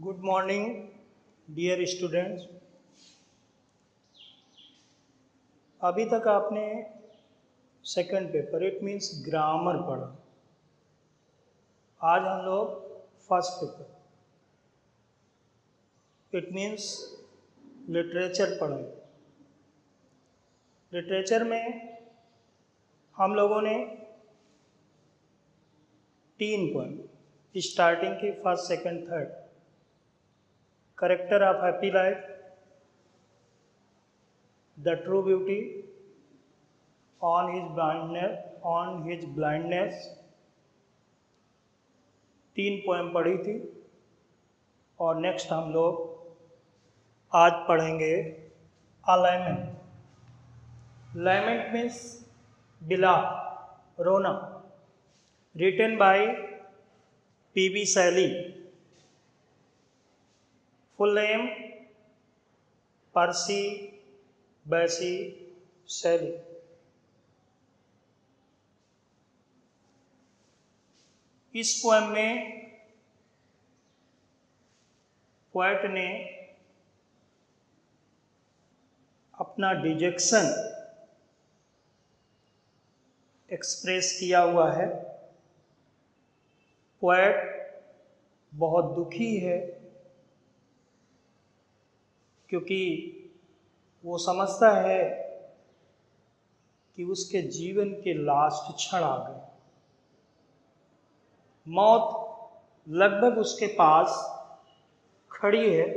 Good morning dear students. अभी तक आपने second paper it means grammar पढ़ा। आज हम लोग first paper it means literature पढ़ेंगे। लिटरेचर में हम लोगों ने 3 पॉइंट स्टार्टिंग की first second third, character of happy life, the true beauty, on his blindness, 3 poem पढ़ी थी। और नेक्स्ट हम लोग आज पढ़ेंगे अलाइनमेंट। लैमेंट मीन्स बिलाप, रोना, रिटन बाय पी.बी. शैली। फुल नेम पर्सी बैसी शैली। इस पोएम में पोएट ने अपना डिजेक्शन एक्सप्रेस किया हुआ है। पोएट बहुत दुखी है क्योंकि वो समझता है कि उसके जीवन के लास्ट क्षण आ गए। मौत लगभग उसके पास खड़ी है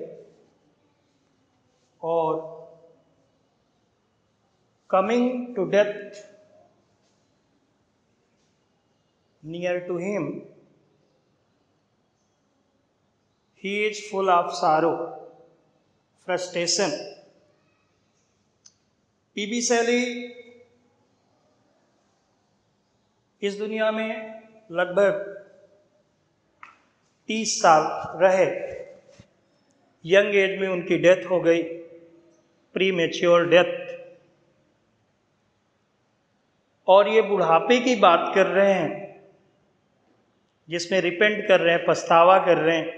और coming to death near to him, he is full of sorrow, frustration. P B. Shelley इस दुनिया में लगभग 30 साल रहे। यंग एज में उनकी डेथ हो गई, प्री मैच्योर डेथ। और ये बुढ़ापे की बात कर रहे हैं जिसमें रिपेंट कर रहे हैं, पछतावा कर रहे हैं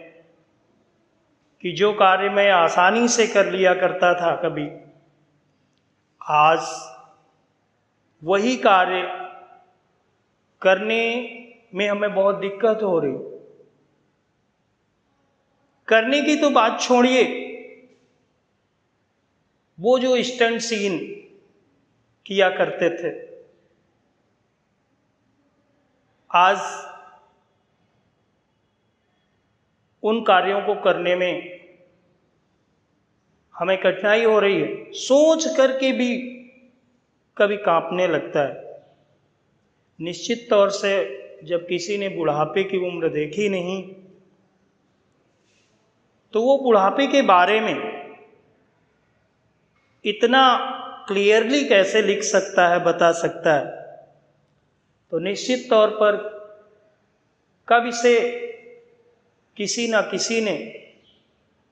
कि जो कार्य मैं आसानी से कर लिया करता था कभी, आज वही कार्य करने में हमें बहुत दिक्कत हो रही। करने की तो बात छोड़िए, वो जो स्टंट सीन किया करते थे, आज उन कार्यों को करने में हमें कठिनाई हो रही है। सोच करके भी कभी कांपने लगता है। निश्चित तौर से जब किसी ने बुढ़ापे की उम्र देखी नहीं तो वो बुढ़ापे के बारे में इतना क्लियरली कैसे लिख सकता है, बता सकता है। तो निश्चित तौर पर कभी से किसी न किसी ने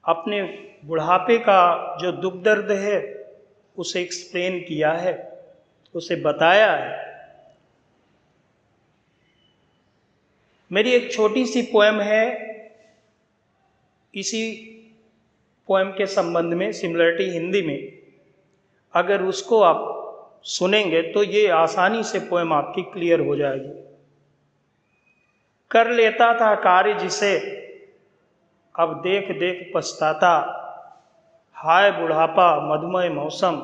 अपने बुढ़ापे का जो दुख दर्द है उसे एक्सप्लेन किया है, उसे बताया है। मेरी एक छोटी सी पोएम है इसी पोएम के संबंध में, सिमिलरिटी हिंदी में। अगर उसको आप सुनेंगे तो ये आसानी से पोएम आपकी क्लियर हो जाएगी। कर लेता था कार्य जिसे अब देख देख पछताता, हाय बुढ़ापा मधुमय मौसम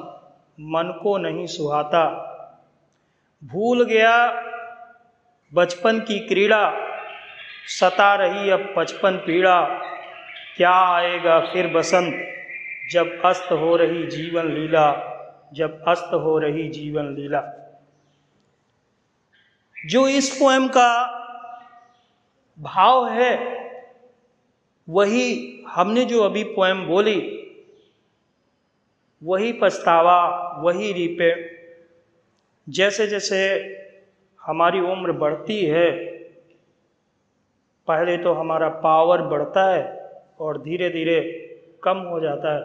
मन को नहीं सुहाता। भूल गया बचपन की क्रीड़ा, सता रही अब बचपन पीड़ा। क्या आएगा फिर बसंत जब अस्त हो रही जीवन लीला, जब अस्त हो रही जीवन लीला। जो इस पोएम का भाव है वही हमने जो अभी पोएम बोली, वही पछतावा, वही रिपेंट। जैसे जैसे हमारी उम्र बढ़ती है, पहले तो हमारा पावर बढ़ता है और धीरे धीरे कम हो जाता है।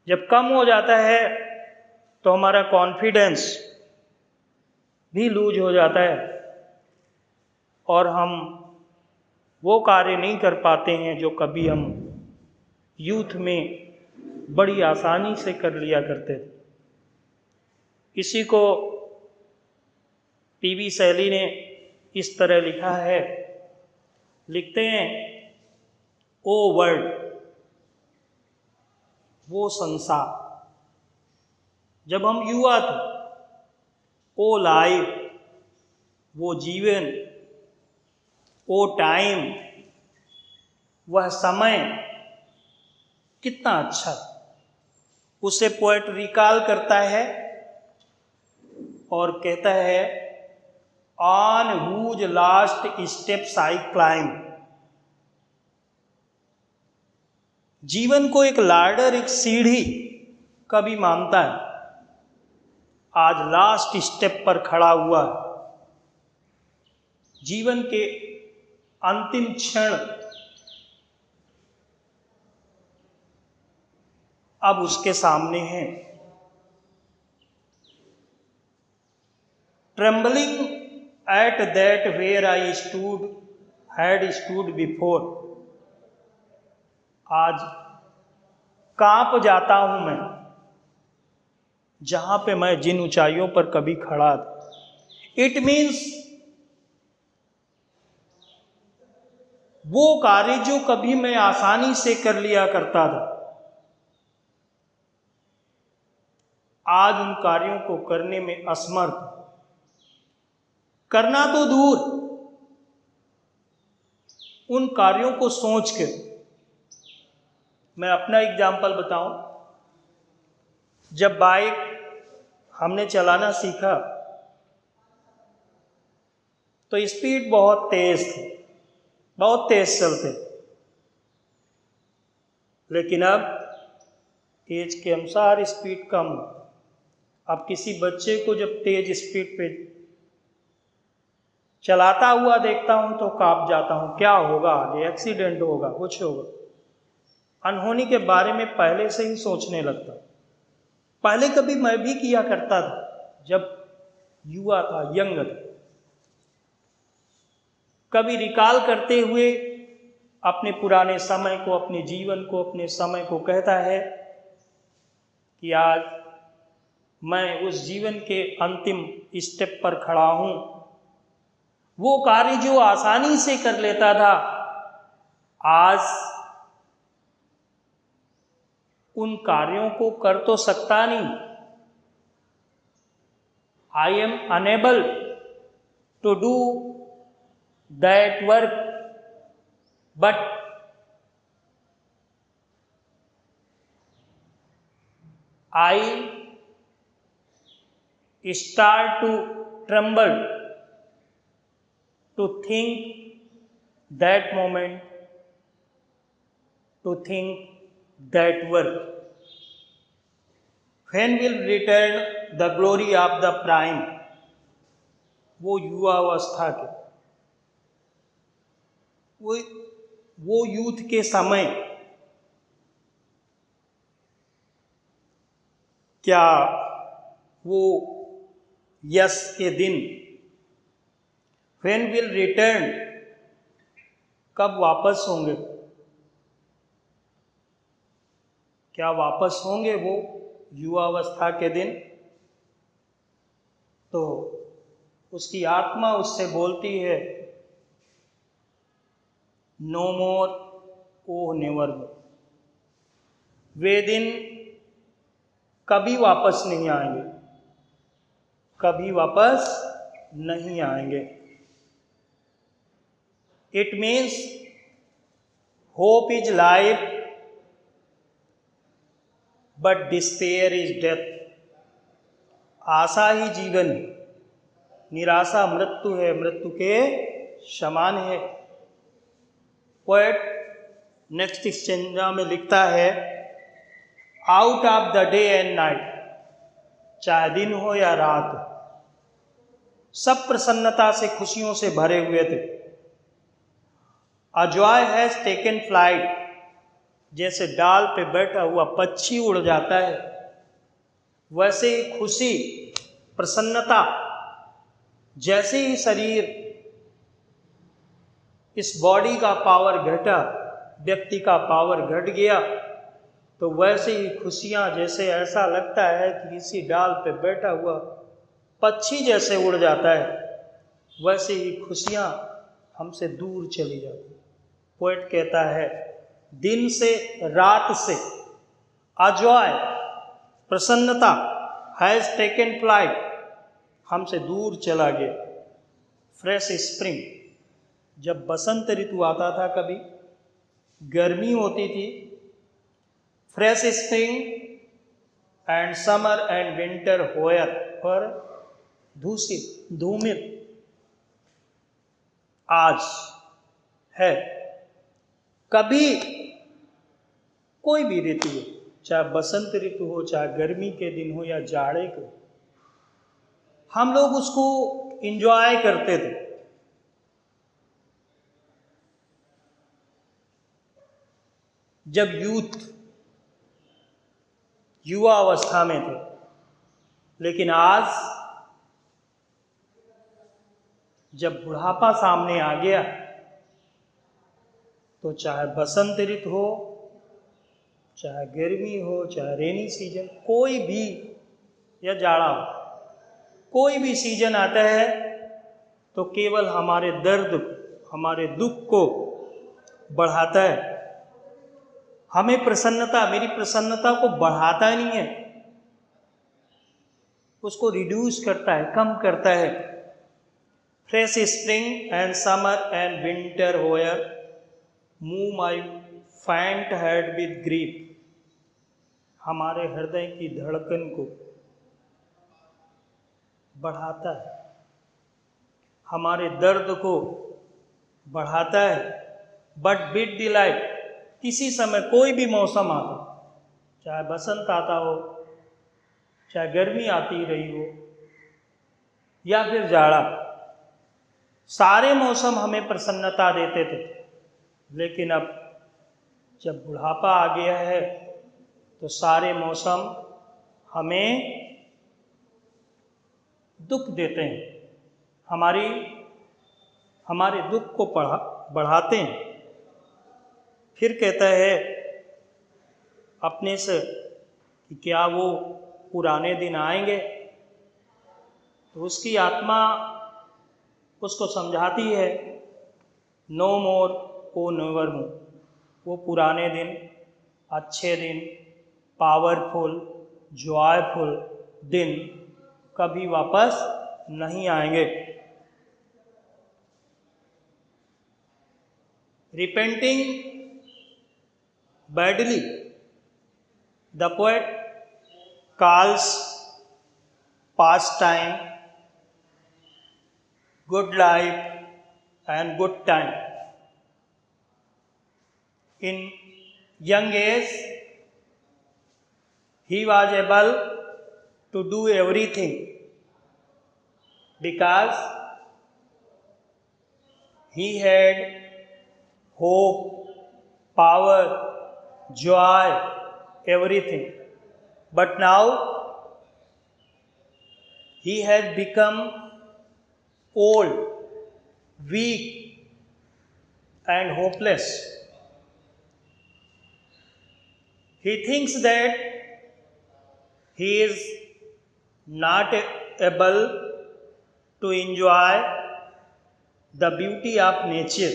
जब कम हो जाता है तो हमारा कॉन्फिडेंस भी लूज हो जाता है और हम वो कार्य नहीं कर पाते हैं जो कभी हम यूथ में बड़ी आसानी से कर लिया करते थे। इसी को पीवी शैली ने इस तरह लिखा है, लिखते हैं, ओ वर्ल्ड, वो संसार, जब हम युवा थे, ओ लाइफ, वो जीवन, ओ टाइम, वह समय कितना अच्छा। उसे पोएट रिकॉल करता है और कहता है, on whose last steps I climb. जीवन को एक लाडर, एक सीढ़ी कभी मानता है, आज लास्ट स्टेप पर खड़ा हुआ है। जीवन के अंतिम क्षण अब उसके सामने हैं। Trembling at that where I had stood before. आज कांप जाता हूं मैं, जहां पे मैं जिन ऊंचाइयों पर कभी खड़ा था। इट मीन्स वो कार्य जो कभी मैं आसानी से कर लिया करता था, आज उन कार्यों को करने में असमर्थ। करना तो दूर, उन कार्यों को सोच के। मैं अपना एग्जाम्पल बताऊं, जब बाइक हमने चलाना सीखा तो स्पीड बहुत तेज थी, बहुत तेज चलते, लेकिन अब एज के अनुसार स्पीड कम। अब किसी बच्चे को जब तेज स्पीड पे चलाता हुआ देखता हूं तो कांप जाता हूं, क्या होगा आगे, एक्सीडेंट होगा, कुछ होगा। अनहोनी के बारे में पहले से ही सोचने लगता। पहले कभी मैं भी किया करता था, जब युवा था, यंग था। कभी रिकॉल करते हुए अपने पुराने समय को, अपने जीवन को, अपने समय को कहता है कि आज मैं उस जीवन के अंतिम स्टेप पर खड़ा हूं। वो कार्य जो आसानी से कर लेता था, आज उन कार्यों को कर तो सकता नहीं। I am unable to do that work, but I start to tremble to think that moment, to think that work. When will return the glory of the prime? वो युवा अवस्था के, वो यूथ के समय, क्या वो यस के दिन, व्हेन विल रिटर्न, कब वापस होंगे? क्या वापस होंगे वो युवावस्था के दिन? तो उसकी आत्मा उससे बोलती है, नो मोर, ओह नेवर मोर। वे दिन कभी वापस नहीं आएंगे, कभी वापस नहीं आएंगे। It means hope is life but despair is death. आशा ही जीवन है, निराशा मृत्यु है, मृत्यु के समान है। पोएट नेक्स्ट स्टेंजा में लिखता है, out of the day and night, चाहे दिन हो या रात हो, सब प्रसन्नता से, खुशियों से भरे हुए थे। A joy has taken flight, जैसे डाल पे बैठा हुआ पक्षी उड़ जाता है, वैसे ही खुशी, प्रसन्नता, जैसे ही शरीर इस बॉडी का पावर घटा, व्यक्ति का पावर घट गया, तो वैसे ही खुशियाँ जैसे ऐसा लगता है कि किसी डाल पे बैठा हुआ पक्षी जैसे उड़ जाता है, वैसे ही खुशियाँ हमसे दूर चली जाती। पोएट कहता है, दिन से रात से अजॉय, प्रसन्नता हैज़ टेकन फ्लाइट, हमसे दूर चला गया। फ्रेश स्प्रिंग, जब बसंत ऋतु आता था, कभी गर्मी होती थी, fresh spring and summer and winter होयर पर धूमिल आज है। कभी कोई भी ऋतु हो, चाहे बसंत ऋतु हो, चाहे गर्मी के दिन हो या जाड़े के, हम लोग उसको एंजॉय करते थे। जब युवा अवस्था में थे, लेकिन आज जब बुढ़ापा सामने आ गया, तो चाहे बसंत ऋतु हो, चाहे गर्मी हो, चाहे रेनी सीजन, कोई भी, या जाड़ा हो, कोई भी सीजन आता है तो केवल हमारे दर्द, हमारे दुख को बढ़ाता है। हमें प्रसन्नता, मेरी प्रसन्नता को बढ़ाता नहीं है, उसको रिड्यूस करता है, कम करता है। Fresh spring and summer and winter होयर move my faint head with grief, हमारे हृदय की धड़कन को बढ़ाता है, हमारे दर्द को बढ़ाता है। बट विद डिलाइट, किसी समय कोई भी मौसम आता, चाहे बसंत आता हो, चाहे गर्मी आती रही हो, या फिर जाड़ा, सारे मौसम हमें प्रसन्नता देते थे। लेकिन अब जब बुढ़ापा आ गया है, तो सारे मौसम हमें दुख देते हैं, हमारे दुख को बढ़ाते हैं। फिर कहता है अपने से कि क्या वो पुराने दिन आएंगे, तो उसकी आत्मा उसको समझाती है, नो मोर ओ नेवर मोर, वो पुराने दिन, अच्छे दिन, पावरफुल, जॉयफुल दिन कभी वापस नहीं आएंगे। Repenting badly, the poet calls pastime, good life and good time. In young age, he was able to do everything because he had hope, power, joy, everything. But now he has become old, weak, and hopeless. He thinks that he is not able to enjoy the beauty of nature.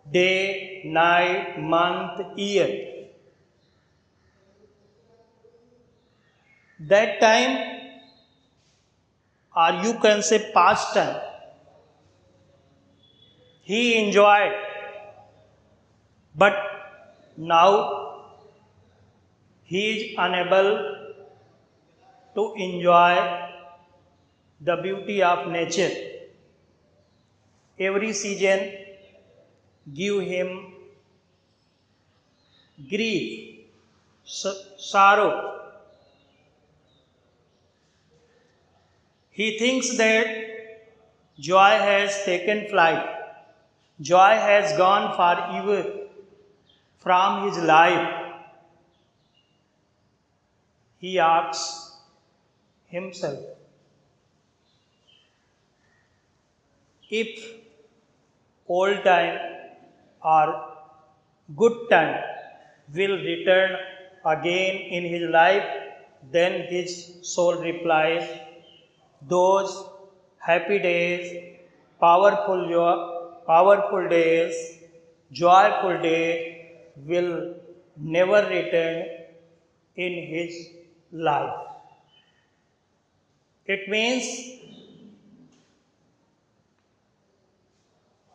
Day, night, month, year. That time, or you can say past time, he enjoyed, but now he is unable to enjoy the beauty of nature. Every season give him grief, sorrow. He thinks that joy has taken flight. Joy has gone forever from his life. He asks himself, If old time or good time will return again in his life, then his soul replies, those happy days, powerful days, joyful days will never return in his life. It means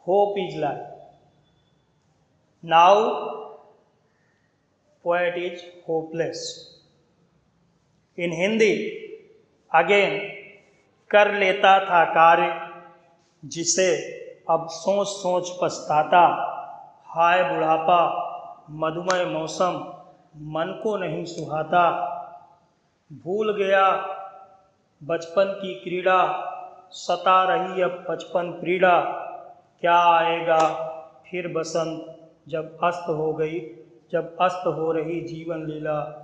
hope is life. Now, poet is hopeless. In Hindi, again, कर लेता था कार्य जिसे अब सोच सोच पछताता, हाय बुढ़ापा मधुमय मौसम मन को नहीं सुहाता, भूल गया बचपन की क्रीड़ा, सता रही अब बचपन पीड़ा, क्या आएगा फिर बसंत जब अस्त हो रही जीवन लीला।